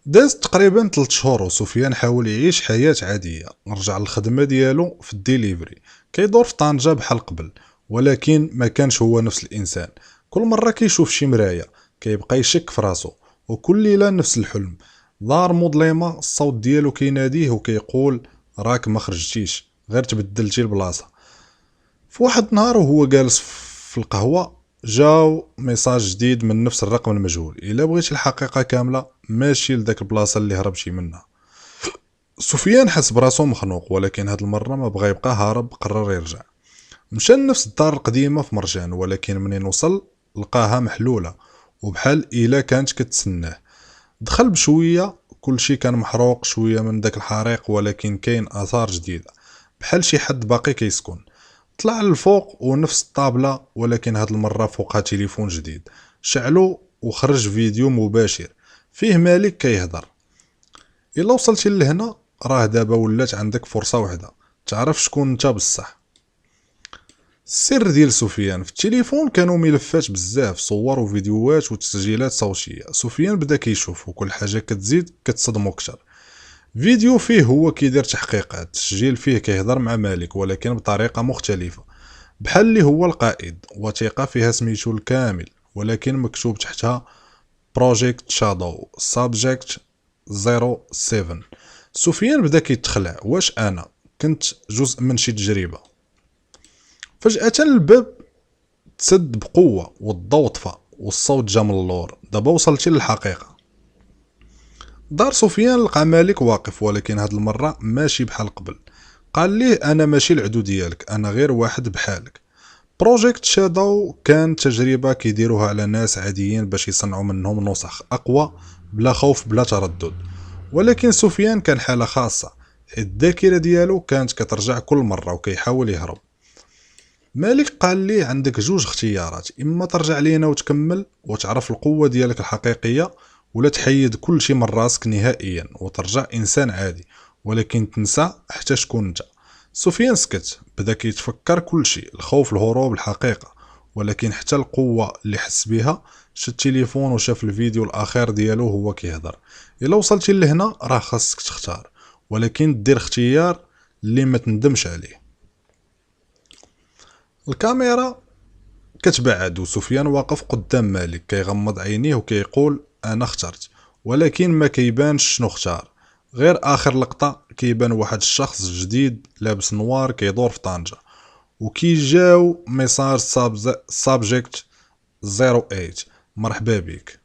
دازت تقريبا 3 شهور وسفيان حاول يعيش حياة عادية، رجع للخدمة ديالو في الديليفري، كيدور في طنجة بحال قبل. ولكن ما كانش هو نفس الانسان. كل مرة كيشوف شي مراية كيبقى يشك في راسو، وكل ليلة نفس الحلم. دار مظلمة، الصوت ديالو كيناديه وكيقول راك ما خرجتيش، غير تبدلتي البلاصة. في واحد النهار وهو جالس في القهوة، جاو ميساج جديد من نفس الرقم المجهول: الا بغيتي الحقيقة كاملة ماشي لداك البلاصة اللي هربتي منها. سفيان حس براسو مخنوق، ولكن هاد المرة ما بغى يبقى هارب، قرر يرجع. مشى لنفس الدار القديمة في مرجان، ولكن منين وصل لقاها محلولة وبحال إلا كانت كتسناه. دخل بشوية، كل شي كان محروق شوية من داك الحريق، ولكن كاين آثار جديدة بحال شي حد باقي كيسكن. طلع للفوق ونفس الطابلة، ولكن هاد المرة فوقها تليفون جديد. شعلو وخرج فيديو مباشر فيه مالك كيهضر: إلا وصلتي لهنا راه دابا ولات عندك فرصة واحدة تعرف شكون انت بصح. السر ديال سفيان في التليفون كانوا ملفات بزاف، صور وفيديوهات وتسجيلات صوتية. سفيان بدا كيشوف وكل حاجة كتزيد كتصدمو كتر. فيديو فيه هو كيدير تحقيقات، تسجيل فيه كيهضر مع مالك ولكن بطريقة مختلفة، بحال اللي هو القائد. وثيقة فيها سميتو الكامل ولكن مكتوب تحتها بروجيكت شادو سابجيكت 07. سفيان بدا كيتخلع: واش انا كنت جزء من شي تجربة؟ فجأة الباب تسد بقوة والضوء طفى والصوت جا من اللور: دابا وصلتي للحقيقة. دار سفيان لقى مالك واقف، ولكن هاد المرة ماشي بحال قبل. قال ليه: انا ماشي العدو ديالك، انا غير واحد بحالك. بروجيكت شادو كان تجربة كيديروها على ناس عاديين باش يصنعوا منهم نسخ أقوى بلا خوف بلا تردد. ولكن سفيان كان حالة خاصة، حيت الذاكرة ديالو كانت كترجع كل مرة وكيحاول يهرب. مالك قال ليه: عندك جوج اختيارات، إما ترجع لينا وتكمل وتعرف القوة ديالك الحقيقية، ولا تحيد كل شي من راسك نهائيا وترجع إنسان عادي ولكن تنسى حتى شكون انت. سفيان سكت، بدا كيتفكر كل شيء: الخوف، الهروب، الحقيقة. ولكن حتى القوة اللي حس بها. شد التليفون وشاف الفيديو الأخير ديالو هو كيهضر: إلا وصلتي لهنا راه خاصك تختار، ولكن دير اختيار اللي ما تندمش عليه. الكاميرا كتبعد وسفيان واقف قدام مالك كيغمض عينيه وكيقول: انا اخترت. ولكن ما كيبانش شنو اختار. غير اخر لقطة كيبان واحد الشخص جديد لابس نوار كيدور في طنجة، وكيجاو ميساج سابجيكت 08: مرحبا بك.